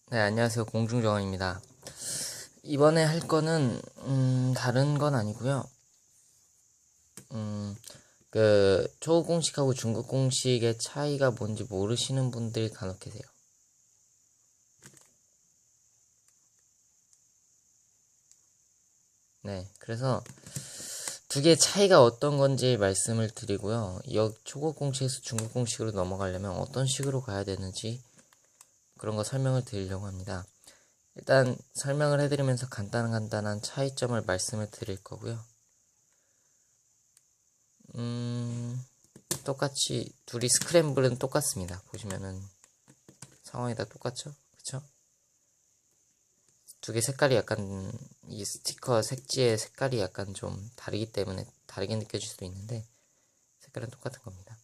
네, 안녕하세요. 공중정원입니다. 이번에 할 거는, 다른 건 아니고요. 초급 공식하고 중급 공식의 차이가 뭔지 모르시는 분들이 간혹 계세요. 네, 그래서 두 개의 차이가 어떤 건지 말씀을 드리고요. 초급 공식에서 중급 공식으로 넘어가려면 어떤 식으로 가야 되는지 그런 거 설명을 드리려고 합니다. 일단 설명을 해드리면서 간단한 차이점을 말씀을 드릴 거고요. 똑같이 둘이 스크램블은 똑같습니다. 보시면은 상황이 다 똑같죠? 그쵸? 두 개 색깔이 약간 이 스티커 색지의 색깔이 약간 좀 다르기 때문에 다르게 느껴질 수도 있는데 색깔은 똑같은 겁니다.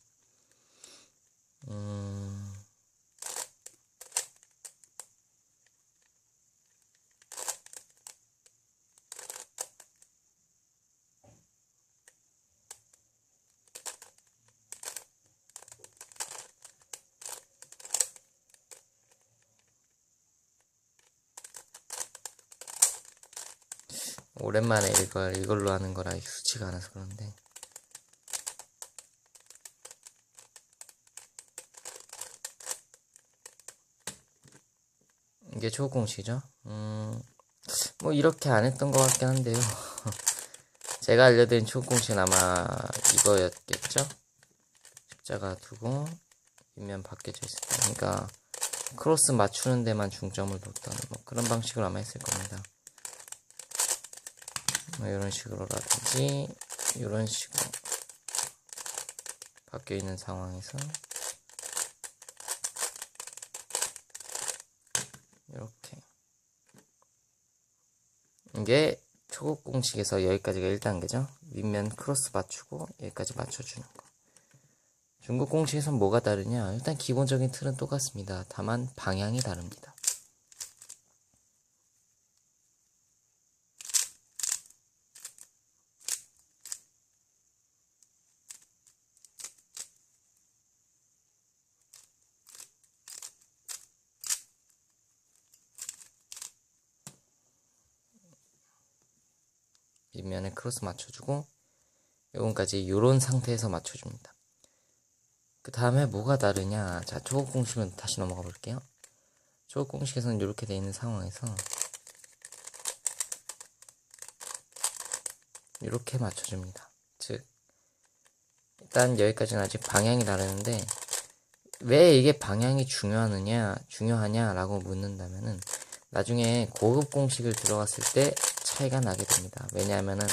오랜만에 이걸로 하는 거라 익숙치가 않아서 그런데 이게 초급 공식이죠. 뭐 이렇게 안 했던 것 같긴 한데요. 제가 알려드린 초급 공식은 아마 이거였겠죠? 십자가 두고 윗면 밖에져 있을 때, 그러니까 크로스 맞추는 데만 중점을 뒀던 뭐 그런 방식으로 아마 했을 겁니다. 뭐 이런 식으로라든지 이런 식으로 바뀌어 있는 상황에서 이렇게 이게 초급 공식에서 여기까지가 1단계죠. 윗면 크로스 맞추고 여기까지 맞춰주는 거. 중급 공식에선 뭐가 다르냐? 일단 기본적인 틀은 똑같습니다. 다만 방향이 다릅니다. 윗면에 크로스 맞춰주고 요건까지 요런 상태에서 맞춰줍니다. 그 다음에 뭐가 다르냐? 자, 초급 공식은 다시 넘어가 볼게요. 초급 공식에서는 이렇게 돼 있는 상황에서 이렇게 맞춰줍니다. 즉 일단 여기까지는 아직 방향이 다르는데 왜 이게 방향이 중요하냐라고 묻는다면은 나중에 고급 공식을 들어갔을 때 차이가 나게 됩니다. 왜냐하면은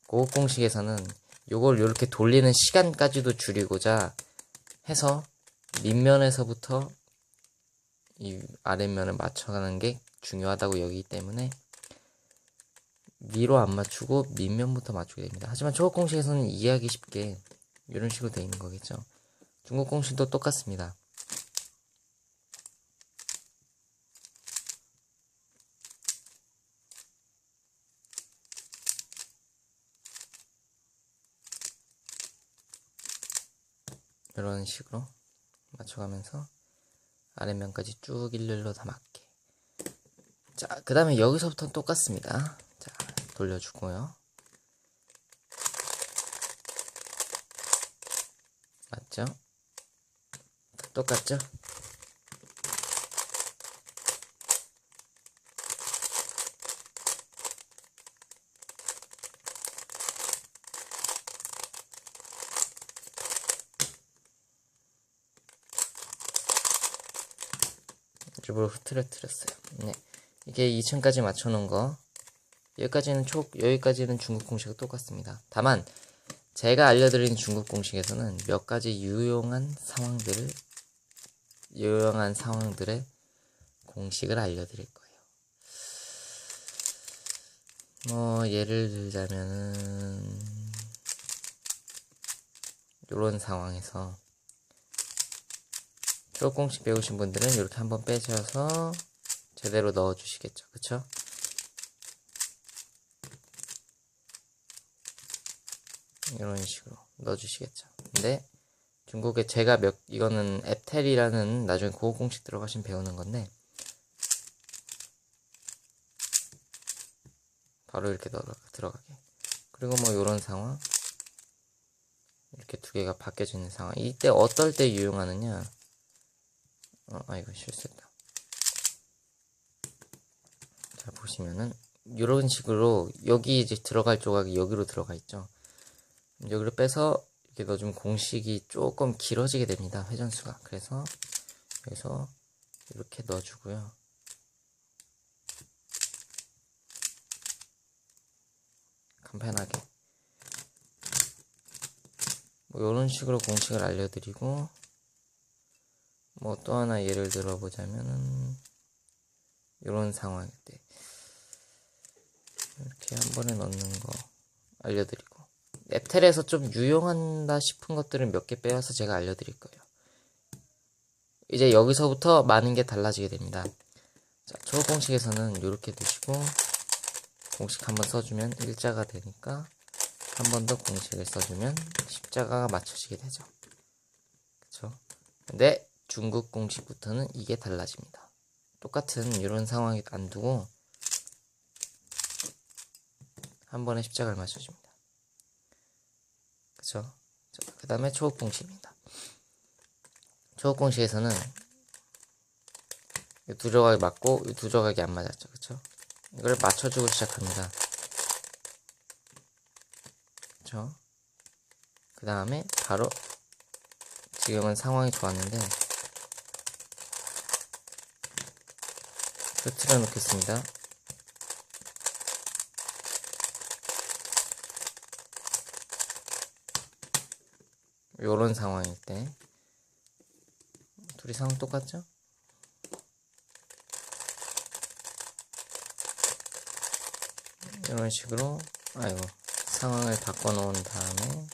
고급 공식에서는 요걸 이렇게 돌리는 시간까지도 줄이고자 해서 밑면에서부터 이 아랫면을 맞춰가는 게 중요하다고 여기기 때문에 위로 안 맞추고 밑면부터 맞추게 됩니다. 하지만 초급 공식에서는 이해하기 쉽게 이런 식으로 되어 있는 거겠죠. 중급 공식도 똑같습니다. 이런 식으로 맞춰가면서 아랫면까지 쭉 일렬로 다 맞게. 자, 그 다음에 여기서부터는 똑같습니다. 자, 돌려주고요. 맞죠? 똑같죠? 일부러 흐트러뜨렸어요. 네. 이게 2층까지 맞춰놓은 거. 여기까지는 중급 공식과 똑같습니다. 다만, 제가 알려드린 중급 공식에서는 몇 가지 유용한 상황들의 공식을 알려드릴 거예요. 뭐, 예를 들자면은, 요런 상황에서, 초급 공식 배우신 분들은 이렇게 한번 빼셔서 제대로 넣어주시겠죠. 그쵸? 이런 식으로 넣어주시겠죠. 근데 중국에 이거는 에텔이라는 나중에 고급 공식 들어가시면 배우는 건데 바로 이렇게 들어가게. 그리고 뭐 요런 상황, 이렇게 두 개가 바뀌어져 있는 상황. 이때 어떨 때 유용하느냐? 이거 실수했다. 자, 보시면은 이런 식으로 여기 이제 들어갈 조각이 여기로 들어가 있죠. 여기를 빼서 이렇게 넣어주면 공식이 조금 길어지게 됩니다. 회전수가. 그래서 여기서 이렇게 넣어주고요. 간편하게 뭐 이런 식으로 공식을 알려드리고, 뭐 또 하나 예를 들어 보자면은 이런 상황일 때 이렇게 한 번에 넣는 거 알려드리고, 앱텔에서 좀 유용한다 싶은 것들을 몇 개 빼와서 제가 알려드릴 거예요. 이제 여기서부터 많은 게 달라지게 됩니다. 자, 초급 공식에서는 이렇게 두시고 공식 한번 써주면 일자가 되니까 한 번 더 공식을 써주면 십자가가 맞춰지게 되죠. 그쵸? 근데 중급 공식부터는 이게 달라집니다. 똑같은 이런 상황이 안 두고 한 번에 십자가를 맞춰줍니다. 그쵸? 그 다음에 초급 공식입니다. 초급 공식에서는 이 두 조각이 맞고 이 두 조각이 안 맞았죠. 그쵸? 이걸 맞춰주고 시작합니다. 그쵸? 그 다음에 바로 지금은 상황이 좋았는데 틀어 놓겠습니다. 요런 상황일 때 둘이 상황 똑같죠? 이런 식으로 상황을 바꿔 놓은 다음에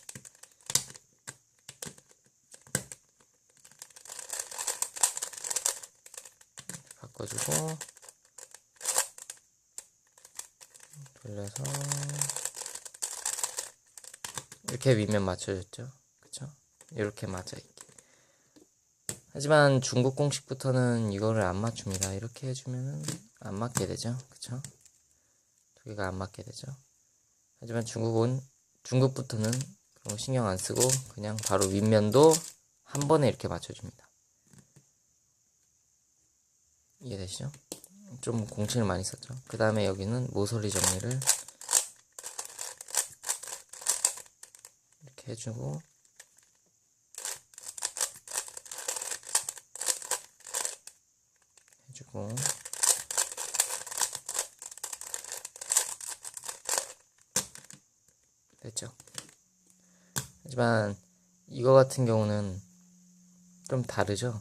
바꿔주고 돌려서 이렇게 윗면 맞춰줬죠. 그쵸? 이렇게 맞아있게. 하지만 중국 공식부터는 이거를 안 맞춥니다. 이렇게 해주면은 안 맞게 되죠. 그쵸? 두 개가 안 맞게 되죠. 하지만 중국부터는 그런 거 신경 안 쓰고 그냥 바로 윗면도 한 번에 이렇게 맞춰줍니다. 이해되시죠? 좀 공식을 많이 썼죠. 그 다음에 여기는 모서리 정리를 이렇게 해주고 됐죠. 하지만 이거 같은 경우는 좀 다르죠.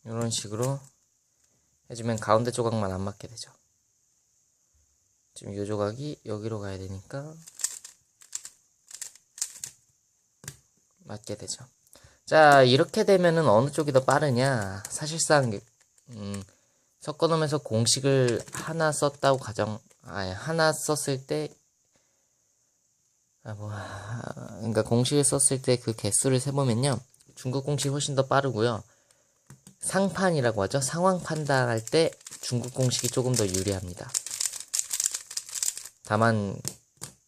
이런 식으로 해주면 가운데 조각만 안 맞게 되죠. 지금 이 조각이 여기로 가야 되니까 맞게 되죠. 자, 이렇게 되면은 어느 쪽이 더 빠르냐? 사실상 섞어놓으면서 공식을 하나 썼다고 하나 썼을 때 그러니까 공식을 썼을 때 그 개수를 세보면요, 중국 공식이 훨씬 더 빠르고요. 상판이라고 하죠. 상황 판단할 때 중국 공식이 조금 더 유리합니다. 다만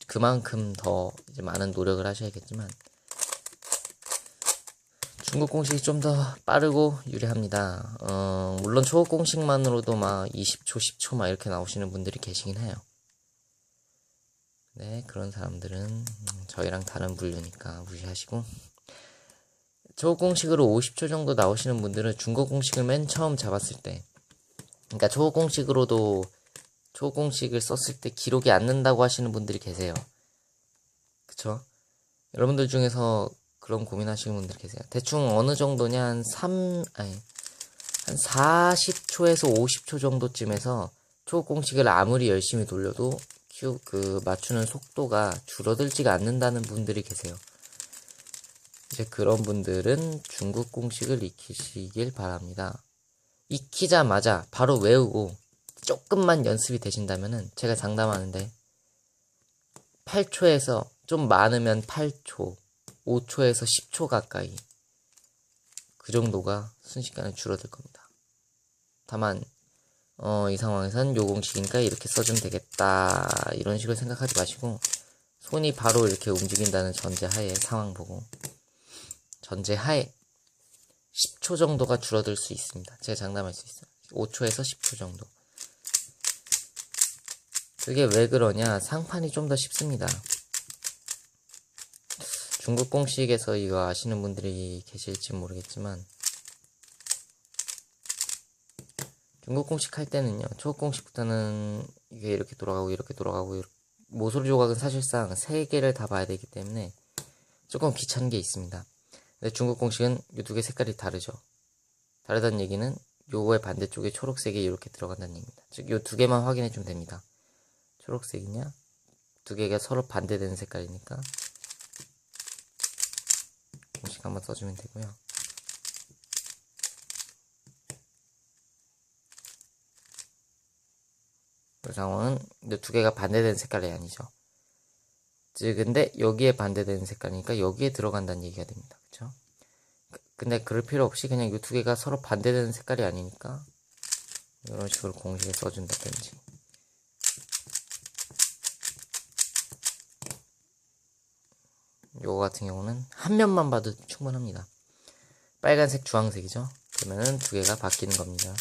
그만큼 더 이제 많은 노력을 하셔야겠지만 중국 공식이 좀 더 빠르고 유리합니다. 물론 초급 공식만으로도 막 20초, 10초 막 이렇게 나오시는 분들이 계시긴 해요. 네, 그런 사람들은 저희랑 다른 분류니까 무시하시고, 초급 공식으로 50초 정도 나오시는 분들은 중급 공식을 맨 처음 잡았을 때, 그러니까 초급 공식으로도 초급 공식을 썼을 때 기록이 안 는다고 하시는 분들이 계세요. 그쵸? 여러분들 중에서 그런 고민하시는 분들 계세요. 대충 어느 정도냐, 한 40초에서 50초 정도쯤에서 초급 공식을 아무리 열심히 돌려도 맞추는 속도가 줄어들지가 않는다는 분들이 계세요. 이제 그런 분들은 중급 공식을 익히시길 바랍니다. 익히자마자 바로 외우고 조금만 연습이 되신다면은 제가 장담하는데 8초에서 좀 많으면 8초, 5초에서 10초 가까이 그 정도가 순식간에 줄어들 겁니다. 다만 이 상황에선 요 공식이니까 이렇게 써주면 되겠다 이런 식으로 생각하지 마시고 손이 바로 이렇게 움직인다는 전제하에 상황 보고 전제하에 10초 정도가 줄어들 수 있습니다. 제가 장담할 수 있어요. 5초에서 10초 정도. 그게 왜 그러냐? 상판이 좀 더 쉽습니다. 중국 공식에서 이거 아시는 분들이 계실지 모르겠지만 중국 공식 할 때는요, 초급 공식부터는 이게 이렇게 돌아가고 이렇게 돌아가고 이렇게. 모서리 조각은 사실상 3개를 다 봐야 되기 때문에 조금 귀찮은 게 있습니다. 근데 중국 공식은 이 2개 색깔이 다르죠. 다르다는 얘기는 요거의 반대쪽에 초록색이 이렇게 들어간다는 얘기입니다. 즉 요 2개만 확인해 주면 됩니다. 초록색이냐? 2개가 서로 반대되는 색깔이니까 공식 한번 써주면 되고요. 그 상황은 이 2개가 반대되는 색깔이 아니죠. 즉 근데 여기에 반대되는 색깔이니까 여기에 들어간다는 얘기가 됩니다. 그쵸? 근데 그럴 필요 없이 그냥 이 2개가 서로 반대되는 색깔이 아니니까 이런 식으로 공식에 써준다든지 요거 같은 경우는 한 면만 봐도 충분합니다. 빨간색 주황색이죠. 그러면은 2개가 바뀌는 겁니다.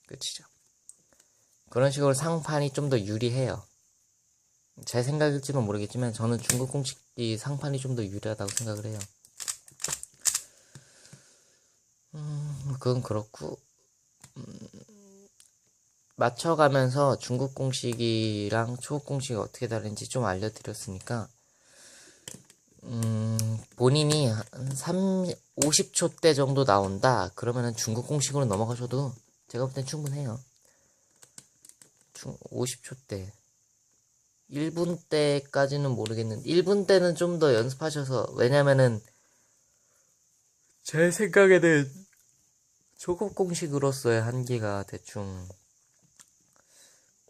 끝이죠. 그런 식으로 상판이 좀 더 유리해요. 제 생각일지는 모르겠지만 저는 중국 공식이 상판이 좀 더 유리하다고 생각을 해요. 그건 그렇고 맞춰가면서 중국 공식이랑 초급 공식이 어떻게 다른지 좀 알려드렸으니까 본인이 한 50초 대 정도 나온다 그러면은 중국 공식으로 넘어가셔도 제가 볼 땐 충분해요. 50초 대 1분 때까지는 모르겠는데 1분 때는 좀 더 연습하셔서, 왜냐면은 제 생각에는 초급 공식으로서의 한계가 대충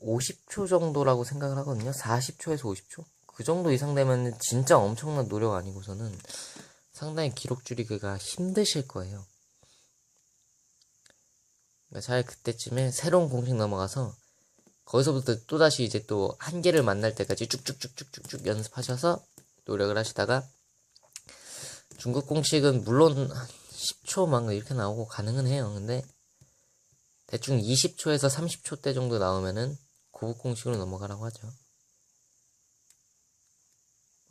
50초 정도라고 생각을 하거든요. 40초에서 50초? 그 정도 이상 되면 진짜 엄청난 노력 아니고서는 상당히 기록 줄이기가 힘드실 거예요. 그러니까 잘 그때쯤에 새로운 공식 넘어가서 거기서부터 또다시 이제 또 한계를 만날 때까지 쭉쭉쭉쭉쭉쭉 연습하셔서 노력을 하시다가 중국 공식은 물론 10초 막 이렇게 나오고 가능은 해요. 근데 대충 20초에서 30초 대 정도 나오면은 고급 공식으로 넘어가라고 하죠.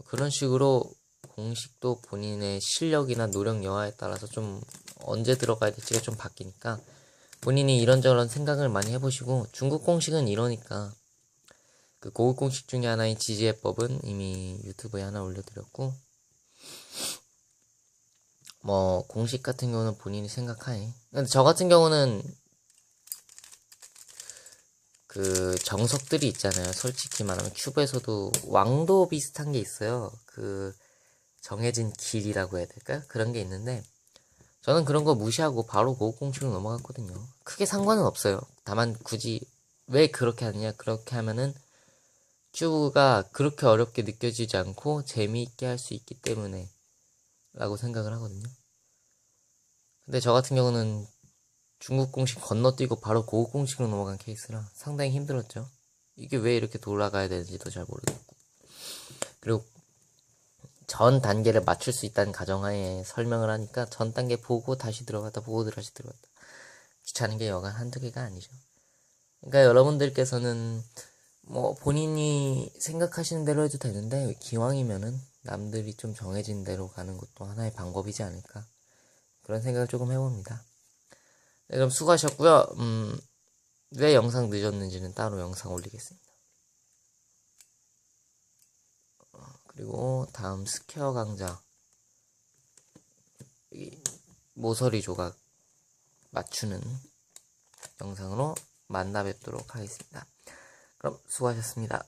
그런 식으로 공식도 본인의 실력이나 노력 여하에 따라서 좀 언제 들어가야 될지가 좀 바뀌니까 본인이 이런저런 생각을 많이 해보시고, 중국 공식은 이러니까 그 고급 공식 중에 하나인 지지해법은 이미 유튜브에 하나 올려드렸고, 뭐 공식 같은 경우는 본인이 생각하에. 근데 저 같은 경우는 그 정석들이 있잖아요. 솔직히 말하면 큐브에서도 왕도 비슷한 게 있어요. 그 정해진 길이라고 해야 될까요? 그런 게 있는데 저는 그런 거 무시하고 바로 고급 공식으로 넘어갔거든요. 크게 상관은 없어요. 다만 굳이 왜 그렇게 하느냐? 그렇게 하면은 큐브가 그렇게 어렵게 느껴지지 않고 재미있게 할 수 있기 때문에 라고 생각을 하거든요. 근데 저 같은 경우는 중국 공식 건너뛰고 바로 고급 공식으로 넘어간 케이스라 상당히 힘들었죠. 이게 왜 이렇게 돌아가야 되는지도 잘 모르겠고, 그리고 전 단계를 맞출 수 있다는 가정하에 설명을 하니까 전 단계 보고 다시 들어갔다 보고 다시 들어갔다 귀찮은 게 여간 한두 개가 아니죠. 그러니까 여러분들께서는 뭐 본인이 생각하시는 대로 해도 되는데 기왕이면은 남들이 좀 정해진 대로 가는 것도 하나의 방법이지 않을까, 그런 생각을 조금 해봅니다. 네, 그럼 수고하셨고요. 왜 영상 늦었는지는 따로 영상 올리겠습니다. 그리고 다음 스퀘어 강좌 모서리 조각 맞추는 영상으로 만나 뵙도록 하겠습니다. 그럼 수고하셨습니다.